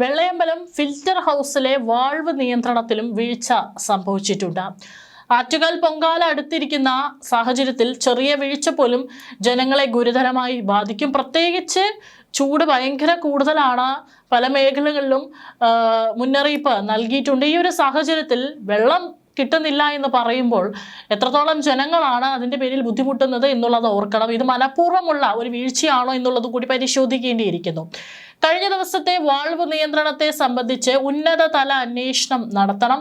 Vellayambalam filter ഹൗസിലെ valve നിയന്ത്രണത്തിലും വീഴ്ച സംഭവിച്ചിട്ടുണ്ട്. ആറ്റുകാൽ പൊങ്കാല അടുത്തിരിക്കുന്ന സാഹചര്യത്തിൽ ചെറിയ വീഴ്ച പോലും ജനങ്ങളെ ഗുരുതരമായി ബാധിക്കും. പ്രത്യേകിച്ച് ചൂട് ഭയങ്കര കൂടുതലാണ്. പല മേഖലകളിലും മുന്നറിയിപ്പ് നൽകിയിട്ടുണ്ട്. ഈ ഒരു സാഹചര്യത്തിൽ വെള്ളം കിട്ടുന്നില്ല എന്ന് പറയുമ്പോൾ എത്രത്തോളം ജനങ്ങളാണ് അതിൻ്റെ പേരിൽ ബുദ്ധിമുട്ടുന്നത് എന്നുള്ളത് ഓർക്കണം. ഇത് മനഃപൂർവ്വമുള്ള ഒരു വീഴ്ചയാണോ എന്നുള്ളത് കൂടി പരിശോധിക്കേണ്ടിയിരിക്കുന്നു. കഴിഞ്ഞ ദിവസത്തെ വാൾവ് നിയന്ത്രണത്തെ സംബന്ധിച്ച് ഉന്നതതല അന്വേഷണം നടത്തണം.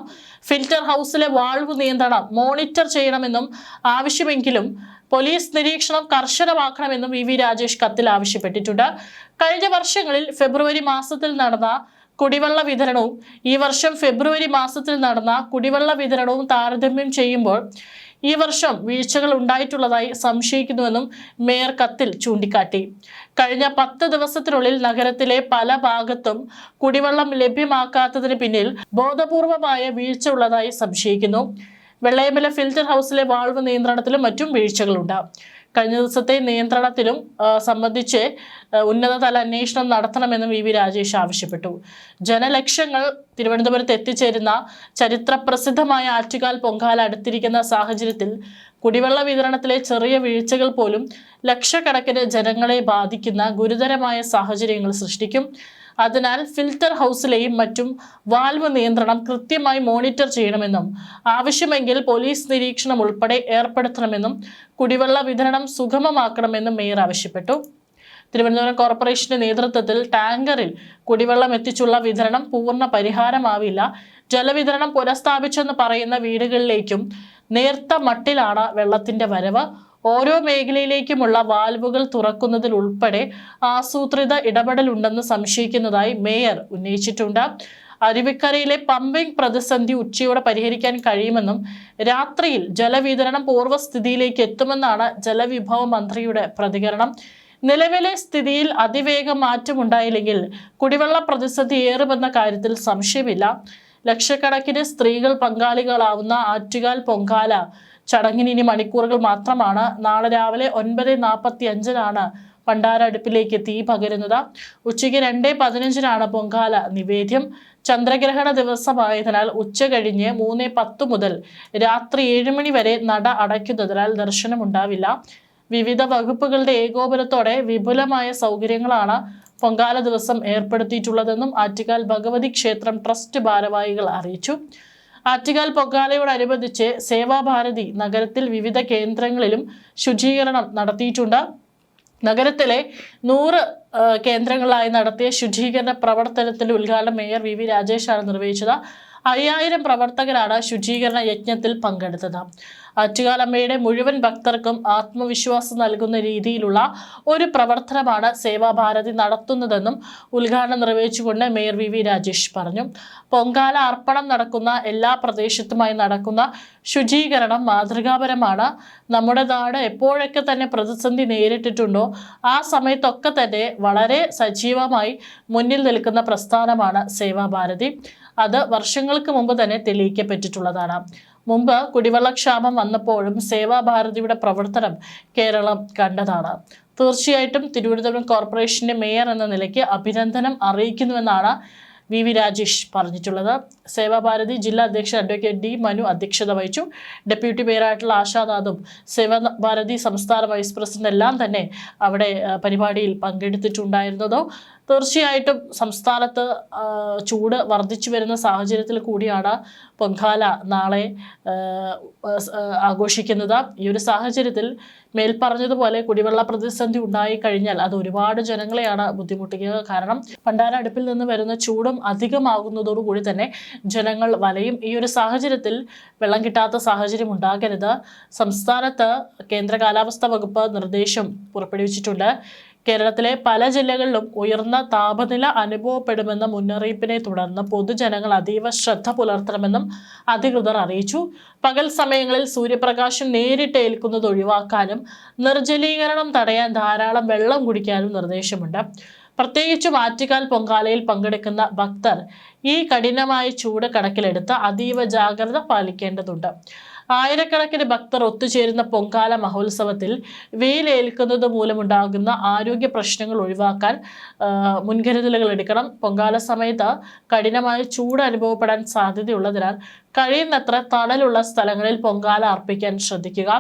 ഫിൽറ്റർ ഹൗസിലെ വാൾവ് നിയന്ത്രണം മോണിറ്റർ ചെയ്യണമെന്നും ആവശ്യമെങ്കിലും പോലീസ് നിരീക്ഷണം കർശനമാക്കണമെന്നും വി രാജേഷ് കത്തിൽ ആവശ്യപ്പെട്ടിട്ടുണ്ട്. കഴിഞ്ഞ വർഷങ്ങളിൽ ഫെബ്രുവരി മാസത്തിൽ നടന്ന കുടിവെള്ള വിതരണവും ഈ വർഷം ഫെബ്രുവരി മാസത്തിൽ നടന്ന കുടിവെള്ള വിതരണവും താരതമ്യം ചെയ്യുമ്പോൾ ഈ വർഷം വീഴ്ചകൾ ഉണ്ടായിട്ടുള്ളതായി സംശയിക്കുന്നുവെന്നും മേയർ കത്തിൽ ചൂണ്ടിക്കാട്ടി. കഴിഞ്ഞ 10 ദിവസത്തിനുള്ളിൽ നഗരത്തിലെ പല ഭാഗത്തും കുടിവെള്ളം ലഭ്യമാക്കാത്തതിന് പിന്നിൽ ബോധപൂർവമായ വീഴ്ച ഉള്ളതായി സംശയിക്കുന്നു. വെള്ളയമ്പലം ഫിൽറ്റർ ഹൗസിലെ വാൾവ് നിയന്ത്രണത്തിലും മറ്റും വീഴ്ചകളുണ്ട്. കഴിഞ്ഞ ദിവസത്തെ നിയന്ത്രണത്തിലും സംബന്ധിച്ച് ഉന്നതതല അന്വേഷണം നടത്തണമെന്നും വി രാജേഷ് ആവശ്യപ്പെട്ടു. ജനലക്ഷങ്ങൾ തിരുവനന്തപുരത്ത് എത്തിച്ചേരുന്ന ചരിത്ര പ്രസിദ്ധമായ ആറ്റുകാൽ പൊങ്കാല അടുത്തിരിക്കുന്ന സാഹചര്യത്തിൽ കുടിവെള്ള വിതരണത്തിലെ ചെറിയ വീഴ്ചകൾ പോലും ലക്ഷക്കണക്കിന് ജനങ്ങളെ ബാധിക്കുന്ന ഗുരുതരമായ സാഹചര്യങ്ങൾ സൃഷ്ടിക്കും. അതിനാൽ ഫിൽറ്റർ ഹൗസിലെയും മറ്റും വാൽവ് നിയന്ത്രണം കൃത്യമായി മോണിറ്റർ ചെയ്യണമെന്നും ആവശ്യമെങ്കിൽ പോലീസ് നിരീക്ഷണം ഉൾപ്പെടെ ഏർപ്പെടുത്തണമെന്നും കുടിവെള്ള വിതരണം സുഗമമാക്കണമെന്നും മേയർ ആവശ്യപ്പെട്ടു. തിരുവനന്തപുരം കോർപ്പറേഷന്റെ നേതൃത്വത്തിൽ ടാങ്കറിൽ കുടിവെള്ളം എത്തിച്ചുള്ള വിതരണം പൂർണ്ണ പരിഹാരമാവില്ല. ജലവിതരണം പുനഃസ്ഥാപിച്ചെന്ന് പറയുന്ന വീടുകളിലേക്കും നേർത്ത മട്ടിലാണ് വെള്ളത്തിന്റെ വരവ്. ഓരോ മേഖലയിലേക്കുമുള്ള വാൽവുകൾ തുറക്കുന്നതിൽ ഉൾപ്പെടെ ആസൂത്രിത ഇടപെടലുണ്ടെന്ന് സംശയിക്കുന്നതായി മേയർ ഉന്നയിച്ചിട്ടുണ്ട്. അരുവിക്കരയിലെ പമ്പിംഗ് പ്രതിസന്ധി ഉച്ചയോടെ പരിഹരിക്കാൻ കഴിയുമെന്നും രാത്രിയിൽ ജലവിതരണം പൂർവ്വസ്ഥിതിയിലേക്ക് എത്തുമെന്നാണ് ജലവിഭവ മന്ത്രിയുടെ പ്രതികരണം. നിലവിലെ സ്ഥിതിയിൽ അതിവേഗം മാറ്റമുണ്ടായില്ലെങ്കിൽ കുടിവെള്ള പ്രതിസന്ധി ഏറുമെന്ന കാര്യത്തിൽ സംശയമില്ല. ലക്ഷക്കണക്കിന് സ്ത്രീകൾ പങ്കാളികളാവുന്ന ആറ്റുകാൽ പൊങ്കാല ചടങ്ങിന് ഇനി മണിക്കൂറുകൾ മാത്രമാണ്. നാളെ രാവിലെ 9:45 പണ്ടാര അടുപ്പിലേക്ക് തീ പകരുന്നത്. ഉച്ചയ്ക്ക് 2:15 പൊങ്കാല നിവേദ്യം. ചന്ദ്രഗ്രഹണ ദിവസമായതിനാൽ ഉച്ച കഴിഞ്ഞ് 3:10 മുതൽ രാത്രി 7 മണി വരെ നട അടയ്ക്കുന്നതിനാൽ ദർശനമുണ്ടാവില്ല. വിവിധ വകുപ്പുകളുടെ ഏകോപനത്തോടെ വിപുലമായ സൗകര്യങ്ങളാണ് പൊങ്കാല ദിവസം ഏർപ്പെടുത്തിയിട്ടുള്ളതെന്നും ആറ്റുകാൽ ഭഗവതി ക്ഷേത്രം ട്രസ്റ്റ് ഭാരവാഹികൾ അറിയിച്ചു. ആറ്റുകാൽ പൊങ്കാലയോടനുബന്ധിച്ച് സേവാഭാരതി നഗരത്തിൽ വിവിധ കേന്ദ്രങ്ങളിലും ശുചീകരണം നടത്തിയിട്ടുണ്ട്. നഗരത്തിലെ 100 കേന്ദ്രങ്ങളായി നടത്തിയ ശുചീകരണ പ്രവർത്തനത്തിന്റെ ഉദ്ഘാടനം മേയർ വി രാജേഷാണ് നിർവഹിച്ചത്. 5000 പ്രവർത്തകരാണ് ശുചീകരണ യജ്ഞത്തിൽ പങ്കെടുത്തത്. ആറ്റുകാലമ്മയുടെ മുഴുവൻ ഭക്തർക്കും ആത്മവിശ്വാസം നൽകുന്ന രീതിയിലുള്ള ഒരു പ്രവർത്തനമാണ് സേവാഭാരതി നടത്തുന്നതെന്നും ഉദ്ഘാടനം നിർവഹിച്ചുകൊണ്ട് മേയർ വി രാജേഷ് പറഞ്ഞു. പൊങ്കാല അർപ്പണം നടക്കുന്ന എല്ലാ പ്രദേശത്തുമായി നടക്കുന്ന ശുചീകരണം മാതൃകാപരമാണ്. നമ്മുടെ നാട് എപ്പോഴൊക്കെ തന്നെ പ്രതിസന്ധി നേരിട്ടിട്ടുണ്ടോ ആ സമയത്തൊക്കെ തന്നെ വളരെ സജീവമായി മുന്നിൽ നിൽക്കുന്ന പ്രസ്ഥാനമാണ് സേവാഭാരതി. അത് വർഷങ്ങൾക്ക് മുമ്പ് തന്നെ തെളിയിക്കപ്പെട്ടിട്ടുള്ളതാണ്. മുമ്പ് കുടിവെള്ളക്ഷാമം വന്നപ്പോഴും സേവാഭാരതിയുടെ പ്രവർത്തനം കേരളം കണ്ടതാണ്. തീർച്ചയായിട്ടും തിരുവനന്തപുരം കോർപ്പറേഷന്റെ മേയർ എന്ന നിലയ്ക്ക് അഭിനന്ദനം അറിയിക്കുന്നുവെന്നാണ് വി രാജേഷ് പറഞ്ഞിട്ടുള്ളത്. സേവാഭാരതി ജില്ലാ അധ്യക്ഷൻ അഡ്വക്കേറ്റ് ഡി മനു അധ്യക്ഷത വഹിച്ചു. ഡെപ്യൂട്ടി മേയറായിട്ടുള്ള ആശാനാഥും സേവാഭാരതി സംസ്ഥാന വൈസ് പ്രസിഡന്റ് എല്ലാം തന്നെ അവിടെ പരിപാടിയിൽ പങ്കെടുത്തിട്ടുണ്ടായിരുന്നതോ. തീർച്ചയായിട്ടും സംസ്ഥാനത്ത് ചൂട് വർദ്ധിച്ചു വരുന്ന സാഹചര്യത്തിൽ കൂടിയാണ് പൊങ്കാല നാളെ ആഘോഷിക്കുന്നത്. ഈ ഒരു സാഹചര്യത്തിൽ മേൽപ്പറഞ്ഞതുപോലെ കുടിവെള്ള പ്രതിസന്ധി ഉണ്ടായി കഴിഞ്ഞാൽ അത് ഒരുപാട് ജനങ്ങളെയാണ് ബുദ്ധിമുട്ടിക്കുക. കാരണം പണ്ടാര അടുപ്പിൽ നിന്ന് വരുന്ന ചൂടും അധികമാകുന്നതോടുകൂടി തന്നെ ജനങ്ങൾ വലയും. ഈ ഒരു സാഹചര്യത്തിൽ വെള്ളം കിട്ടാത്ത സാഹചര്യം ഉണ്ടാകരുത്. സംസ്ഥാനത്ത് കേന്ദ്ര കാലാവസ്ഥാ വകുപ്പ് നിർദ്ദേശം പുറപ്പെടുവിച്ചിട്ടുണ്ട്. കേരളത്തിലെ പല ജില്ലകളിലും ഉയർന്ന താപനില അനുഭവപ്പെടുമെന്ന മുന്നറിയിപ്പിനെ തുടർന്ന് പൊതുജനങ്ങൾ അതീവ ശ്രദ്ധ പുലർത്തണമെന്നും അധികൃതർ അറിയിച്ചു. പകൽ സമയങ്ങളിൽ സൂര്യപ്രകാശം നേരിട്ട് ഏൽക്കുന്നത് ഒഴിവാക്കാനും നിർജ്ജലീകരണം തടയാൻ ധാരാളം വെള്ളം കുടിക്കാനും നിർദ്ദേശമുണ്ട്. പ്രത്യേകിച്ചും ആറ്റുകാൽ പൊങ്കാലയിൽ പങ്കെടുക്കുന്ന ഭക്തർ ഈ കഠിനമായ ചൂട് കണക്കിലെടുത്ത് അതീവ ജാഗ്രത പാലിക്കേണ്ടതുണ്ട്. ആയിരക്കണക്കിന് ഭക്തർ ഒത്തുചേരുന്ന പൊങ്കാല മഹോത്സവത്തിൽ വെയിലേൽക്കുന്നത് മൂലമുണ്ടാകുന്ന ആരോഗ്യ പ്രശ്നങ്ങൾ ഒഴിവാക്കാൻ മുൻകരുതലുകൾ എടുക്കണം. പൊങ്കാല സമയത്ത് കഠിനമായ ചൂട് അനുഭവപ്പെടാൻ സാധ്യതയുള്ളതിനാൽ കഴിയുന്നത്ര തണലുള്ള സ്ഥലങ്ങളിൽ പൊങ്കാല അർപ്പിക്കാൻ ശ്രദ്ധിക്കുക.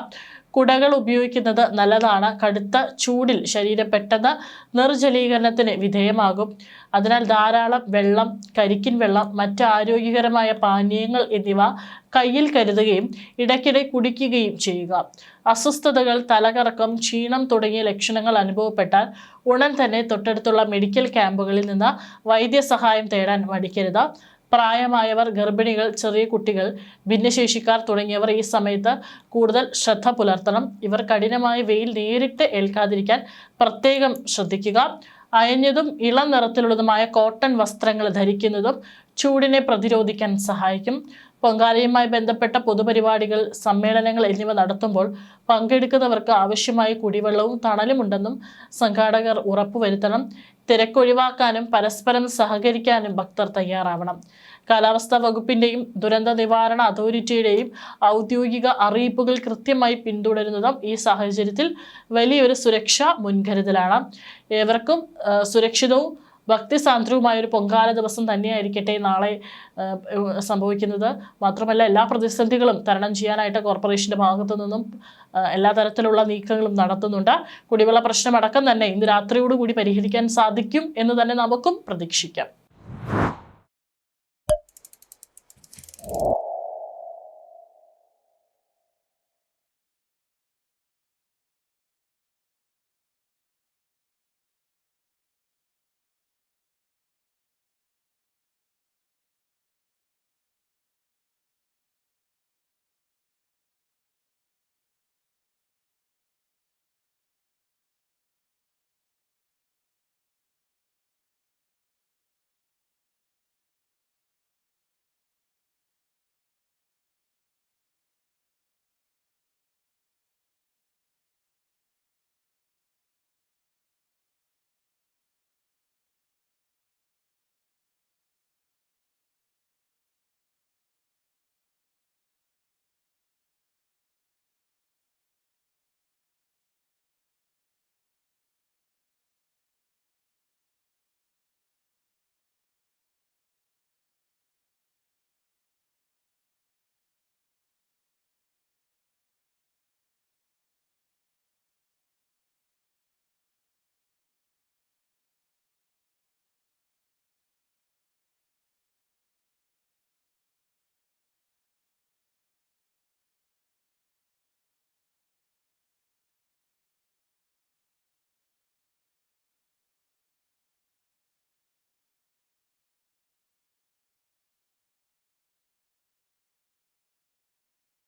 കുടകൾ ഉപയോഗിക്കുന്നത് നല്ലതാണ്. കടുത്ത ചൂടിൽ ശരീരം പെട്ടെന്ന് നിർജ്ജലീകരണത്തിന് വിധേയമാകും. അതിനാൽ ധാരാളം വെള്ളം, കരിക്കിൻ വെള്ളം, മറ്റ് ആരോഗ്യകരമായ പാനീയങ്ങൾ എന്നിവ കയ്യിൽ കരുതുകയും ഇടയ്ക്കിടെ കുടിക്കുകയും ചെയ്യുക. അസ്വസ്ഥതകൾ, തലകറക്കം, ക്ഷീണം തുടങ്ങിയ ലക്ഷണങ്ങൾ അനുഭവപ്പെട്ടാൽ ഉടൻ തന്നെ തൊട്ടടുത്തുള്ള മെഡിക്കൽ ക്യാമ്പുകളിൽ നിന്ന് വൈദ്യസഹായം തേടാൻ മടിക്കരുത്. പ്രായമായവർ, ഗർഭിണികൾ, ചെറിയ കുട്ടികൾ, ഭിന്നശേഷിക്കാർ തുടങ്ങിയവർ ഈ സമയത്ത് കൂടുതൽ ശ്രദ്ധ പുലർത്തണം. ഇവർ കഠിനമായ വെയിൽ നേരിട്ട് ഏൽക്കാതിരിക്കാൻ പ്രത്യേകം ശ്രദ്ധിക്കുക. അയഞ്ഞതും ഇളം നിറത്തിലുള്ളതുമായ കോട്ടൺ വസ്ത്രങ്ങൾ ധരിക്കുന്നതും ചൂടിനെ പ്രതിരോധിക്കാൻ സഹായിക്കും. പൊങ്കാലയുമായി ബന്ധപ്പെട്ട പൊതുപരിപാടികൾ, സമ്മേളനങ്ങൾ എന്നിവ നടത്തുമ്പോൾ പങ്കെടുക്കുന്നവർക്ക് ആവശ്യമായ കുടിവെള്ളവും തണലും ഉണ്ടെന്നും സംഘാടകർ ഉറപ്പുവരുത്തണം. തിരക്കൊഴിവാക്കാനും പരസ്പരം സഹകരിക്കാനും ഭക്തർ തയ്യാറാവണം. കാലാവസ്ഥാ വകുപ്പിന്റെയും ദുരന്ത നിവാരണ അതോറിറ്റിയുടെയും ഔദ്യോഗിക അറിയിപ്പുകൾ കൃത്യമായി പിന്തുടരുന്നതും ഈ സാഹചര്യത്തിൽ വലിയൊരു സുരക്ഷാ മുൻകരുതലാണ്. ഏവർക്കും സുരക്ഷിതവും ഭക്തിസാന്ദ്രവുമായ ഒരു പൊങ്കാല ദിവസം തന്നെയായിരിക്കട്ടെ നാളെ സംഭവിക്കുന്നത്. മാത്രമല്ല, എല്ലാ പ്രതിസന്ധികളും തരണം ചെയ്യാനായിട്ട് കോർപ്പറേഷന്റെ ഭാഗത്തു നിന്നും എല്ലാ തരത്തിലുള്ള നീക്കങ്ങളും നടത്തുന്നുണ്ട്. കുടിവെള്ള പ്രശ്നമടക്കം തന്നെ ഇന്ന് രാത്രിയോടുകൂടി പരിഹരിക്കാൻ സാധിക്കും എന്ന് തന്നെ നമുക്കും പ്രതീക്ഷിക്കാം.